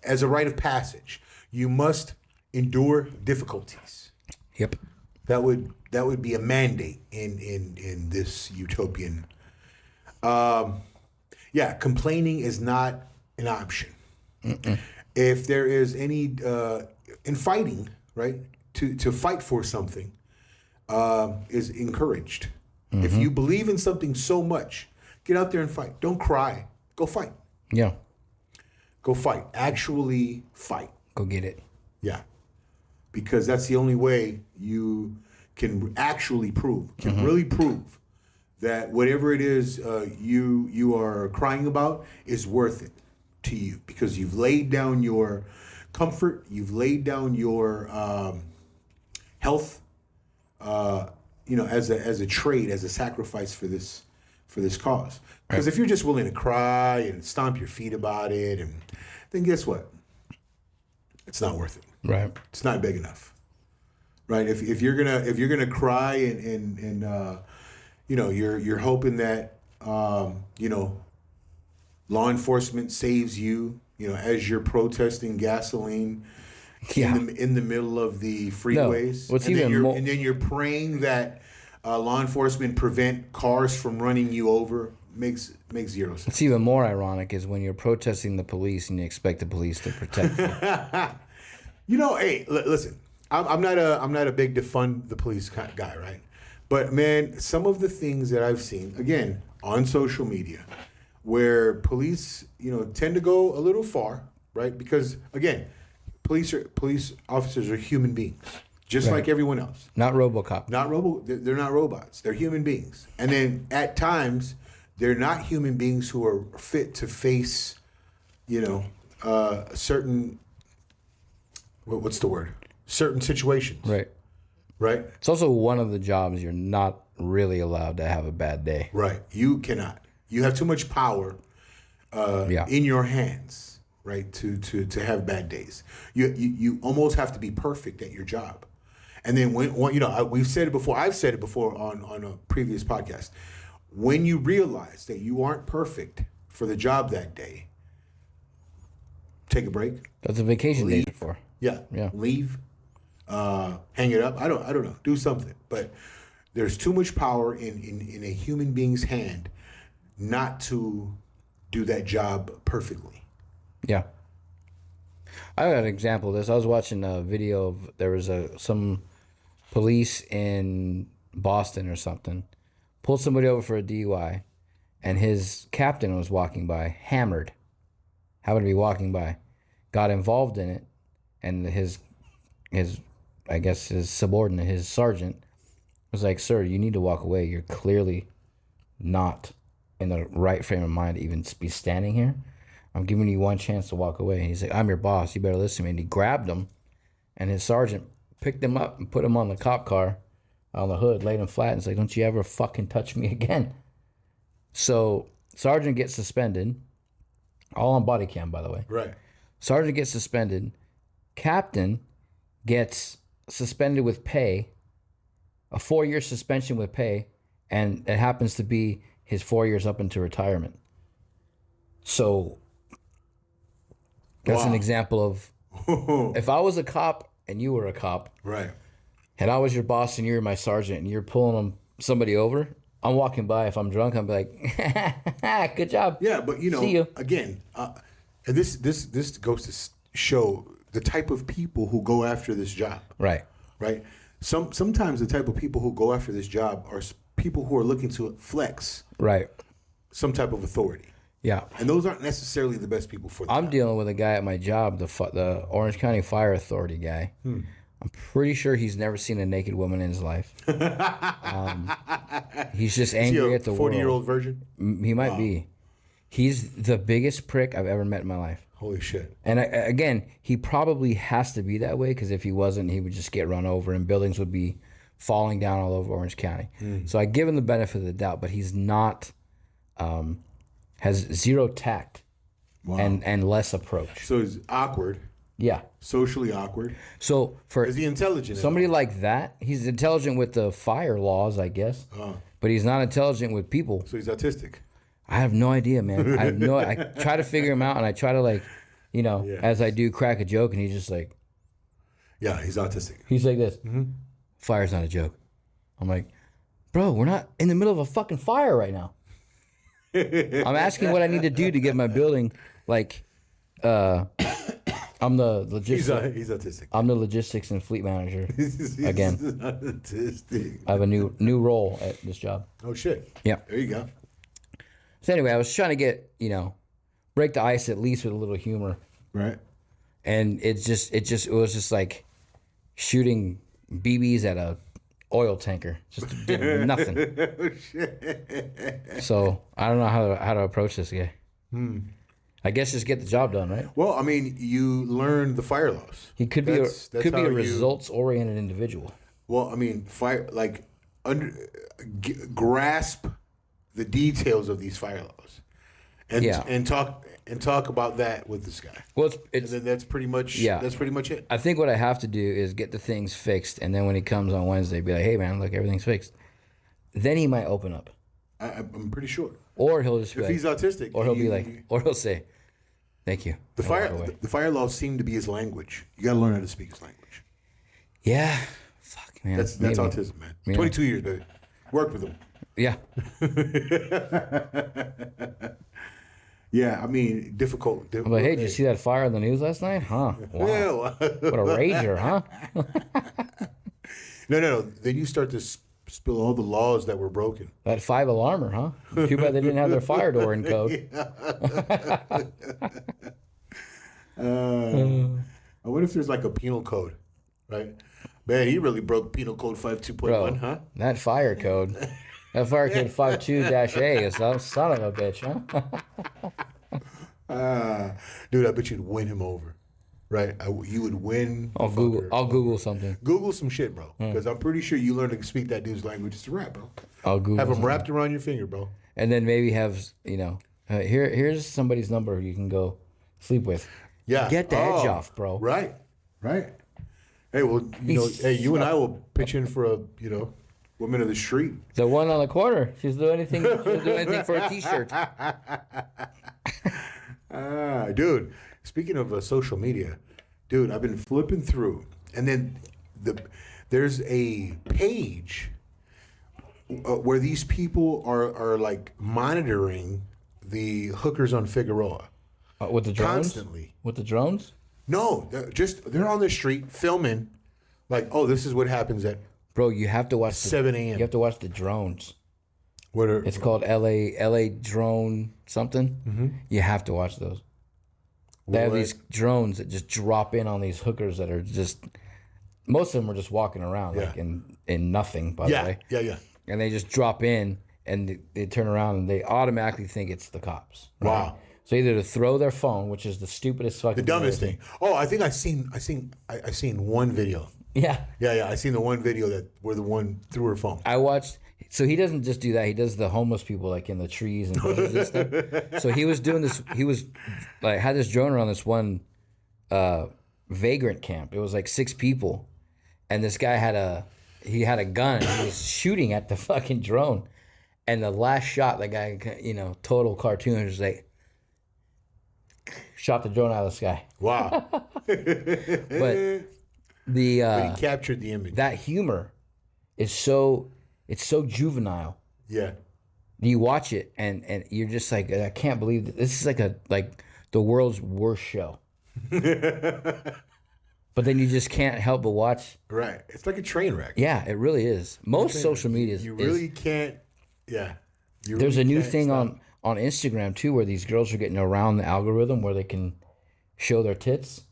as a rite of passage, you must endure difficulties. Yep. That would be a mandate in this utopian. Complaining is not an option. Mm-mm. If there is any in fighting, right, to fight for something is encouraged. Mm-hmm. If you believe in something so much, get out there and fight. Don't cry. Go fight. Yeah. Go fight. Actually fight. Go get it. Yeah. Because that's the only way you can actually really prove that whatever it is you are crying about is worth it to you, because you've laid down your comfort, you've laid down your health, as a trade, as a sacrifice for this cause. Because if you're just willing to cry and stomp your feet about it, and then guess what? It's not worth it. Right. It's not big enough. Right. If you're gonna cry and you're hoping that law enforcement saves you, as you're protesting gasoline in the middle of the freeways. And then you're praying that law enforcement prevent cars from running you over. Makes zero sense. What's even more ironic is when you're protesting the police and you expect the police to protect you. Hey, listen. I'm not a big defund the police guy, right? But man, some of the things that I've seen, again, on social media, where police, tend to go a little far, right? Because again, police officers are human beings, just like everyone else. Not RoboCop. They're not robots. They're human beings. And then at times, they're not human beings who are fit to face, certain. What's the word? Certain situations. Right. Right. It's also one of the jobs you're not really allowed to have a bad day. Right. You cannot. You have too much power in your hands, right, to have bad days. You almost have to be perfect at your job. And then when we've said it before, I've said it before on a previous podcast, when you realize that you aren't perfect for the job that day, take a break. That's a vacation day for. Yeah. Leave. Hang it up. I don't know. Do something. But there's too much power in a human being's hand not to do that job perfectly. Yeah. I got an example of this. I was watching a video of there was some police in Boston or something pulled somebody over for a DUI, and his captain was walking by, hammered, happened to be walking by, got involved in it, and his I guess his subordinate, his sergeant, was like, "Sir, you need to walk away. You're clearly not in the right frame of mind to even be standing here. I'm giving you one chance to walk away." And he's like, "I'm your boss. You better listen to me." And he grabbed him, and his sergeant picked him up and put him on the cop car on the hood, laid him flat, and said, "Don't you ever fucking touch me again." So sergeant gets suspended, all on body cam, by the way. Right. Sergeant gets suspended. Captain gets suspended with pay, a 4-year suspension with pay, and it happens to be his 4 years up into retirement. So that's an example of if I was a cop and you were a cop, Right. and I was your boss and you were my sergeant and you're pulling somebody over, I'm walking by. If I'm drunk, I'm like, "Good job." Yeah, but See you. again, and this goes to show the type of people who go after this job. Right. Right. Sometimes the type of people who go after this job are people who are looking to flex Right. some type of authority, Yeah. and those aren't necessarily the best people for the I'm job. dealing with a guy at my job, the Orange County Fire Authority guy. I'm pretty sure he's never seen a naked woman in his life. He's just angry at the 40-year-old world. virgin. He might be. He's the biggest prick I've ever met in my life. Holy shit. And again, he probably has to be that way because if he wasn't, he would just get run over and buildings would be falling down all over Orange County. So I give him the benefit of the doubt, but he's not, has zero tact and less approach. So he's awkward, Yeah. socially awkward. So for Is he intelligent? at somebody all? like that, he's intelligent with the fire laws, I guess, but he's not intelligent with people. So he's autistic. I have no idea, man. I try to figure him out, and I try to as I do, crack a joke, and he's just like, Yeah, he's autistic. he's like this. Fire's not a joke. I'm like, bro, we're not in the middle of a fucking fire right now. I'm asking what I need to do to get my building I'm the He's logistics. autistic. I'm the logistics and fleet manager. He's Again. autistic. I have a new role at this job. Oh shit. Yeah. There you go. So anyway, I was trying to get, break the ice at least with a little humor. Right. And it was just like shooting BBs at a oil tanker. Just did nothing. Oh shit. So I don't know how to approach this guy. I guess just get the job done, right? Well, I mean, you learn the fire laws. He could That's be a how you- results oriented individual. Well, I mean, grasp the details of these fire laws, and talk about that with this guy. Well, And it's then that's pretty much it. I think what I have to do is get the things fixed, and then when he comes on Wednesday, be like, "Hey, man, look, everything's fixed." Then he might open up, I'm pretty sure. or he'll just be If like, he's autistic, or he'll be like, or he'll say, "Thank you." the and walk away. fire laws seem to be his language. You got to learn how to speak his language. Yeah, fuck, man. That's maybe. autism, man. 22 years, baby. Worked with him. Yeah, Yeah, I mean, difficult. I'm like, "Hey, did you see that fire on the news last night? Huh? Wow, Well, what a rager, huh?" no. Then you start to spill all the laws that were broken. That 5 alarmer, huh? Too bad they didn't have their fire door in code. I wonder if there's like a penal code, right? Man, he really broke penal code 52.1, Bro, huh? that fire code 52-A is a son of a bitch, huh? Dude, I bet you'd win him over, right? You would win. I'll Google something. Google some shit, bro. Because I'm pretty sure you learn to speak that dude's language. It's a rap, bro. I'll Google Have him something. wrapped around your finger, bro. And then maybe have, here's somebody's number you can go sleep with. Yeah. Get the edge off, bro. Right. Hey, well, you and I will pitch in for a, woman of the street. The one on the corner. She'll do anything for a t-shirt. Dude, speaking of social media, dude, I've been flipping through, and then there's a page where these people are like monitoring the hookers on Figueroa With the drones? constantly. With the drones? No, they're on the street filming, like, oh, this is what happens at Bro, you have to watch 7 You a.m. have to watch the drones. What are It's called LA drone something. Mm-hmm. You have to watch those. They have these drones that just drop in on these hookers that are just. Most of them are just walking around like in nothing. By the way, yeah. and they just drop in and they turn around and they automatically think it's the cops. Right? Wow. So either to throw their phone, which is the stupidest fucking, The dumbest thing. Oh, I think I seen one video. Yeah. Yeah. I seen the one video that where the one threw her phone. I watched. So he doesn't just do that. He does the homeless people like in the trees and bushes and stuff. So he was doing this. He was like had this drone around this one vagrant camp. It was like 6 people, and this guy had a gun and he was shooting at the fucking drone. And the last shot, the guy, total cartoon, was like shot the drone out of the sky. Wow. But the But he captured the image. that humor is so juvenile. Yeah. You watch it and you're just like, I can't believe this is like the world's worst show. But then you just can't help but watch. Right. It's like a train wreck. Yeah, it really is. Most social media You really can't. Yeah. There's a new thing on Instagram too, where these girls are getting around the algorithm where they can show their tits.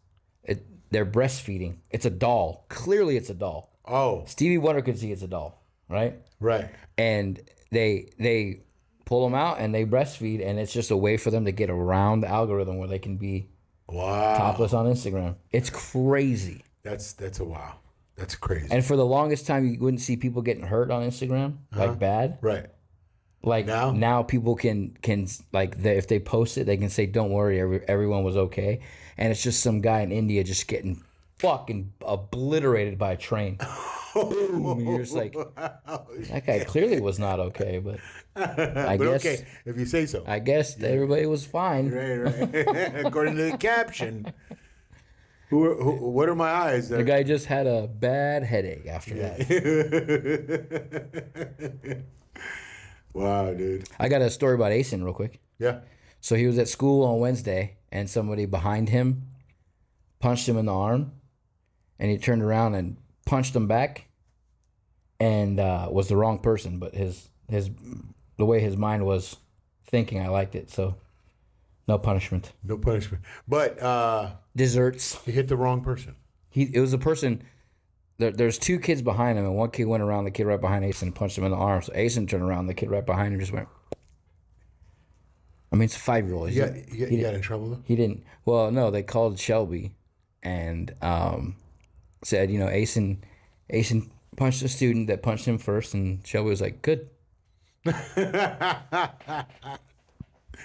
They're breastfeeding. It's a doll. Clearly, it's a doll. Oh. Stevie Wonder could see it's a doll, right? Right. And they pull them out and they breastfeed, and it's just a way for them to get around the algorithm where they can be Wow. topless on Instagram. It's crazy. That's a wow. That's crazy. And for the longest time, you wouldn't see people getting hurt on Instagram, like bad. Right. Like Now? now people can like if they post it, they can say, "Don't worry, everyone was okay." And it's just some guy in India just getting fucking obliterated by a train. Boom. And you're just like, that guy clearly was not okay, but I But guess okay, if you say so. I guess everybody was fine. Right. According to the caption. What are my eyes? The guy just had a bad headache after that. Wow, dude. I got a story about Asen real quick. Yeah. So he was at school on Wednesday, and somebody behind him punched him in the arm, and he turned around and punched him back, and was the wrong person. But the way his mind was thinking, I liked it. So no punishment. No punishment. But Desserts. he hit the wrong person. It was a person. There's 2 kids behind him, and one kid went around the kid right behind Asen and punched him in the arm. So Asen turned around, the kid right behind him just went. I mean, it's a 5-year-old. You got in trouble though? He didn't. Well, no, they called Shelby and said, Asen punched a student that punched him first, and Shelby was like, good.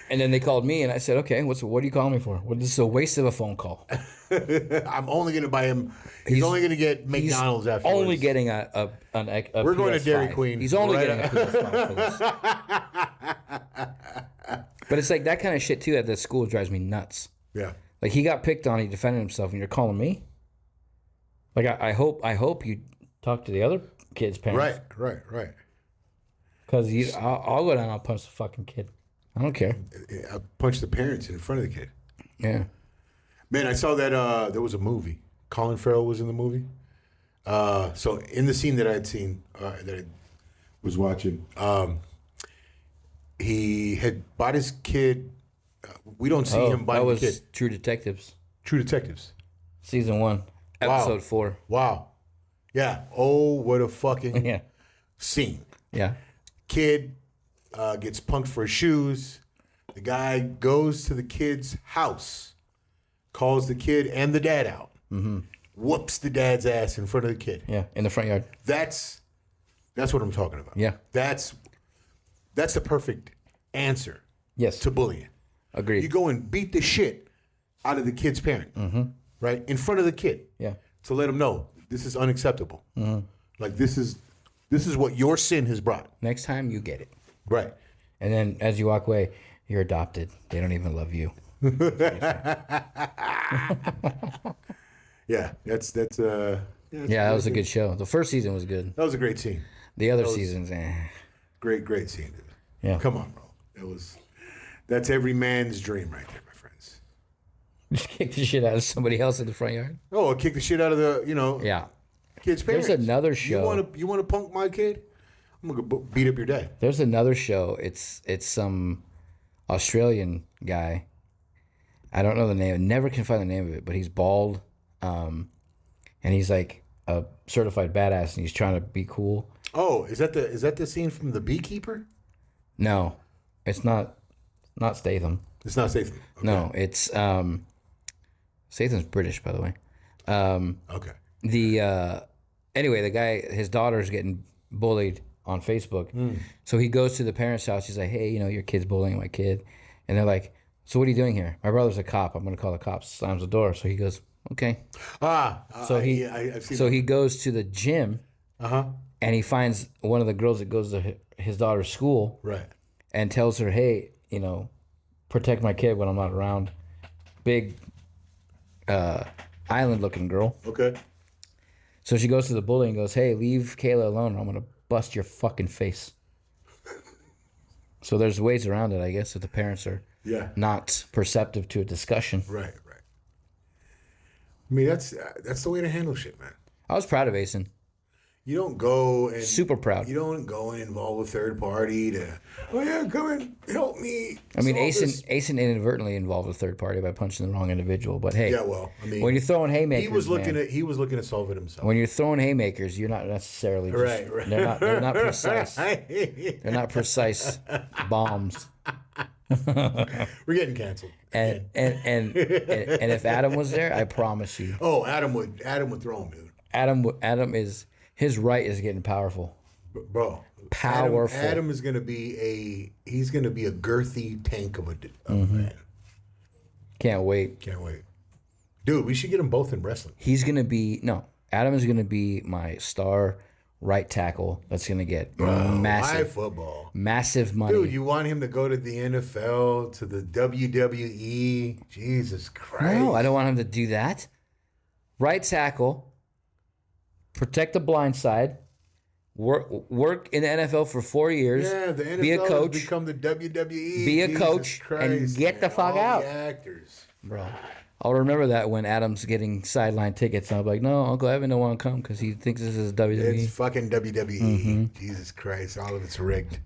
And then they called me, and I said, okay, what are you calling me for? Well, this is a waste of a phone call. I'm only going to buy him. He's only going to get McDonald's after. Only getting a We're going to PS5. Dairy Queen. He's only Right. getting a PS5 for this. But it's like that kind of shit too at the school drives me nuts. Yeah. Like he got picked on, he defended himself, and you're calling me. Like I hope you talk to the other kid's parents. Right. Because I'll go down and I'll punch the fucking kid. I don't care. I punched the parents in front of the kid. Yeah. Man, I saw that there was a movie. Colin Farrell was in the movie. So in the scene that I had seen, that I was watching, he had bought his kid. We don't see him buy that the was kid. True Detectives, True Detectives. season 1, episode 4. Wow. Yeah. Oh, what a fucking Yeah. scene. Yeah. Kid gets punked for his shoes. The guy goes to the kid's house, calls the kid and the dad out, whoops the dad's ass in front of the kid. Yeah. In the front yard. That's what I'm talking about. Yeah. That's the perfect answer Yes. to bullying. Agreed. You go and beat the shit out of the kid's parent, right, in front of the kid. Yeah. To let him know this is unacceptable. Like this is what your sin has brought. Next time you get it. Right. And then as you walk away, you're adopted. They don't even love you. Yeah. That's Yeah, that was a good show. The first season was good. that was a great scene. The other seasons, Great scene, dude. Yeah. Come on, bro. That's every man's dream right there, my friends. Just kick the shit out of somebody else in the front yard. Oh, kick the shit out of the, Yeah. Kid's parents. There's another show. You want to punk my kid? I'm gonna go beat up your dad. There's another show. It's some Australian guy. I don't know the name. I never can find the name of it, but he's bald, and he's like a certified badass, and he's trying to be cool. Oh, is that the scene from The Beekeeper? No, it's not Statham. It's not Statham. Okay. No, it's Statham's British, by the way. Okay. Anyway, the guy, his daughter's getting bullied on Facebook, so he goes to the parents' house. He's like, "Hey, your kid's bullying my kid," and they're like, "So what are you doing here?" "My brother's a cop. I'm gonna call the cops." Slams the door. So he goes, "Okay." He goes to the gym. And he finds one of the girls that goes to his daughter's school. Right. And tells her, "Hey, protect my kid when I'm not around." Big island-looking girl. Okay. So she goes to the bully and goes, "Hey, leave Kayla alone, or I'm gonna bust your fucking face." So there's ways around it, I guess, if the parents are not perceptive to a discussion. Right. I mean, that's the way to handle shit, man. I was proud of Asen. You don't go and super proud. You don't go and involve a third party to, come and help me. I mean, Asen inadvertently involved a third party by punching the wrong individual. But hey, when you're throwing haymakers, he was looking to solve it himself. When you're throwing haymakers, you're not necessarily right. They're not precise. They're not precise bombs. We're getting canceled. And if Adam was there, I promise you. Oh, Adam would throw him, dude. Adam is. His right is getting powerful. Bro. Powerful. Adam is going to be a girthy tank of a man. Can't wait. Dude, we should get them both in wrestling. Adam is going to be my star right tackle that's going to get massive football. Massive money. Dude, you want him to go to the NFL, to the WWE? Jesus Christ. No, I don't want him to do that. Right tackle. Protect the blind side. Work in the NFL for 4 years. Yeah, the NFL be a coach. Has become the WWE. Be a coach and get the fuck out. The actors. Bro, I'll remember that when Adam's getting sideline tickets. I'll be like, "No, Uncle Evan don't want to come because he thinks this is WWE." It's fucking WWE. Jesus Christ, all of it's rigged.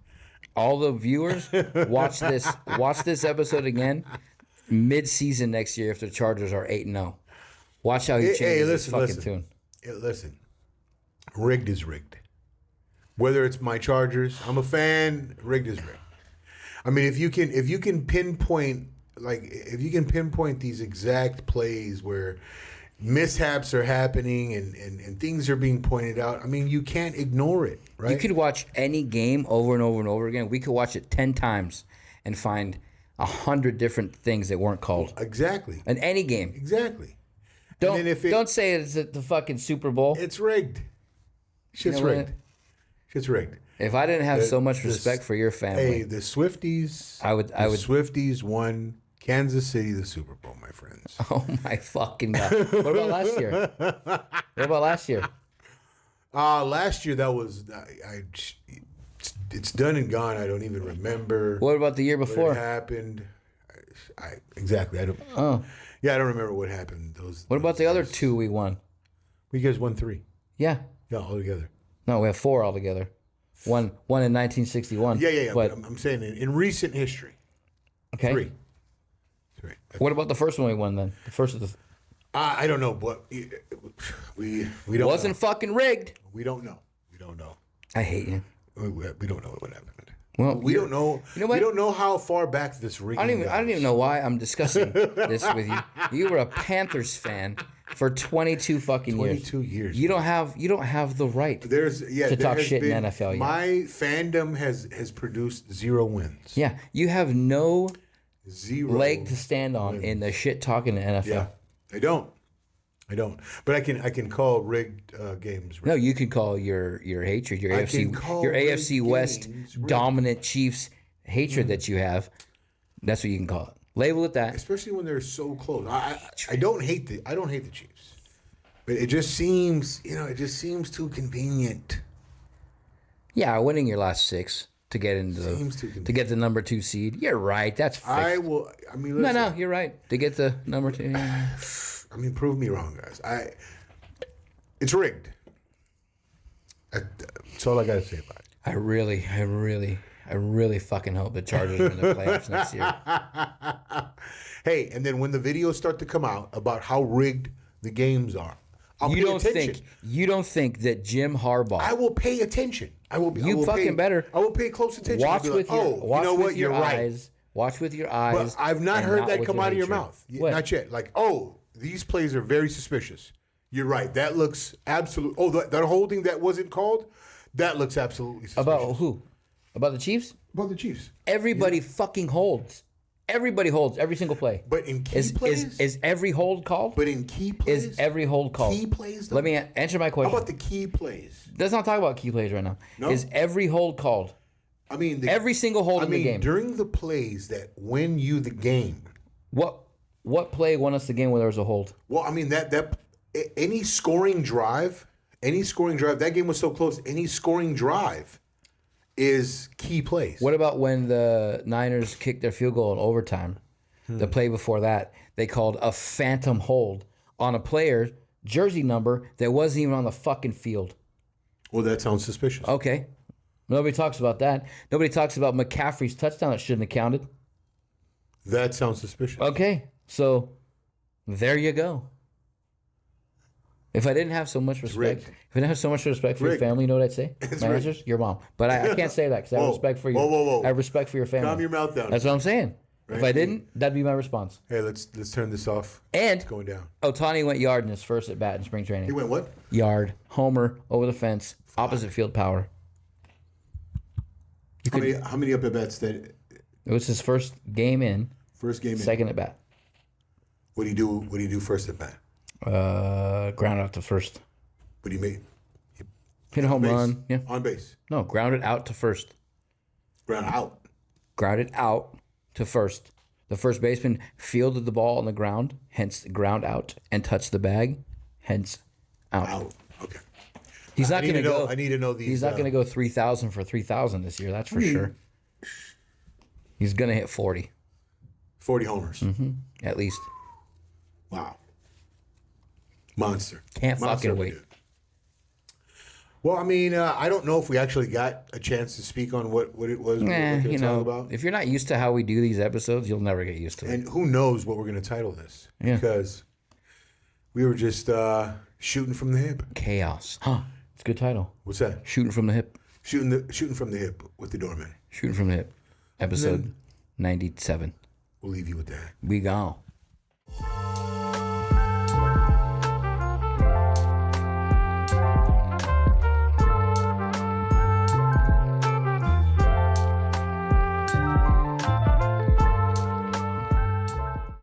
All the viewers, watch this episode again mid-season next year if the Chargers are 8-0. Watch how he changes his fucking tune. Listen. Rigged is rigged. Whether it's my Chargers, I'm a fan. Rigged is rigged. I mean, if you can pinpoint these exact plays where mishaps are happening and things are being pointed out, I mean, you can't ignore it, right? You could watch any game over and over and over again. We could watch it 10 times and find 100 different things that weren't called. Exactly. In any game. Exactly. Don't say it's at the fucking Super Bowl. It's rigged. Shit's rigged. Shit's rigged. If I didn't have so much respect for your family. Hey, the Swifties. I would. Swifties won Kansas City the Super Bowl, my friends. Oh my fucking God. What about last year? Last year that was it's done and gone. I don't even remember. What about the year before? What happened? Exactly. I don't. Oh. Yeah, I don't remember what happened. What about the other two we won? We guys won 3. Yeah. Yeah, all together. No, we have 4 altogether. One in 1961. Yeah. But I'm saying in recent history. Okay. 3. What about the first one we won then? The first of the. I don't know, but we don't. Wasn't fucking rigged. We don't know. I hate you. We don't know what happened. Well, we don't know. You know what? We don't know how far back this rigging goes. I don't even know why I'm discussing this with you. You were a Panthers fan for 22 fucking years. 22 years. You don't have the right to talk shit in NFL yet. My fandom has produced 0 wins. Yeah, you have no 0 leg to stand on in the shit talking in NFL. Yeah, I don't. But I can call rigged games. Rigged. No, you can call your hatred, your AFC West dominant Chiefs hatred that you have. That's what you can call it. Label it that. Especially when they're so close. I don't hate the Chiefs, but it just seems too convenient. Yeah, winning your last 6 to get into to get the number 2 seed. You're right. That's fixed. Listen, no, you're right. To get the number 2. I mean, prove me wrong, guys. It's rigged. That's all I got to say about it. I really fucking hope the Chargers win the playoffs next year. Hey, and then when the videos start to come out about how rigged the games are, I'll pay attention. You don't think that Jim Harbaugh? I will pay attention. I will better. I will pay close attention. Watch with your right. eyes. Watch with your eyes. But I've not heard that come out of your hatred. mouth. What? Not yet. Like, these plays are very suspicious. You're right. That looks absolute. That holding that wasn't called, that looks absolutely suspicious. About who? About the Chiefs? About the Chiefs. Everybody fucking holds. Everybody holds every single play. But in key plays? Is every hold called? But in key plays? Is every hold called? Key plays, though? Let me answer my question. How about the key plays? Let's not talk about key plays right now. No? Is every hold called? I mean... every single hold in the game. During the plays that win you the game... What play won us the game where there was a hold? Well, I mean, any scoring drive, that game was so close, any scoring drive is key plays. What about when the Niners kicked their field goal in overtime? The play before that, they called a phantom hold on a player jersey number that wasn't even on the fucking field. Well, that sounds suspicious. Okay. Nobody talks about that. Nobody talks about McCaffrey's touchdown that shouldn't have counted. That sounds suspicious. Okay. So there you go. If I didn't have so much respect, for your family, you know what I'd say? My answer's your mom. But I can't say that because I have respect for you. Whoa. I have respect for your family. Calm your mouth down. That's what I'm saying. Right. If I didn't, that'd be my response. Hey, let's turn this off. And it's going down. Otani went yard in his first at bat in spring training. He went what? Yard, homer, over the fence, opposite field power. How many up at bats that? It was his first game in. Second at bat. What do you do first at bat? Ground out to first. What do you make? Hit a home run. Yeah. On base. No, grounded out to first. Grounded out to first. The first baseman fielded the ball on the ground, hence ground out, and touched the bag, hence out. Okay. He's not going to go. I need to know these. He's not going to go 3,000 for 3,000 this year. That's for sure. He's going to hit 40. 40 homers. Mm-hmm. At least. Wow. Monster. Can't fucking wait. Well, I mean, I don't know if we actually got a chance to speak on what it was we were going to talk about. If you're not used to how we do these episodes, you'll never get used to it. And who knows what we're going to title this. Yeah. Because we were just shooting from the hip. Chaos. Huh. It's a good title. What's that? Shooting from the hip. Shooting from the hip with the Doormen. Shooting from the hip. Episode 97. We'll leave you with that. We gone.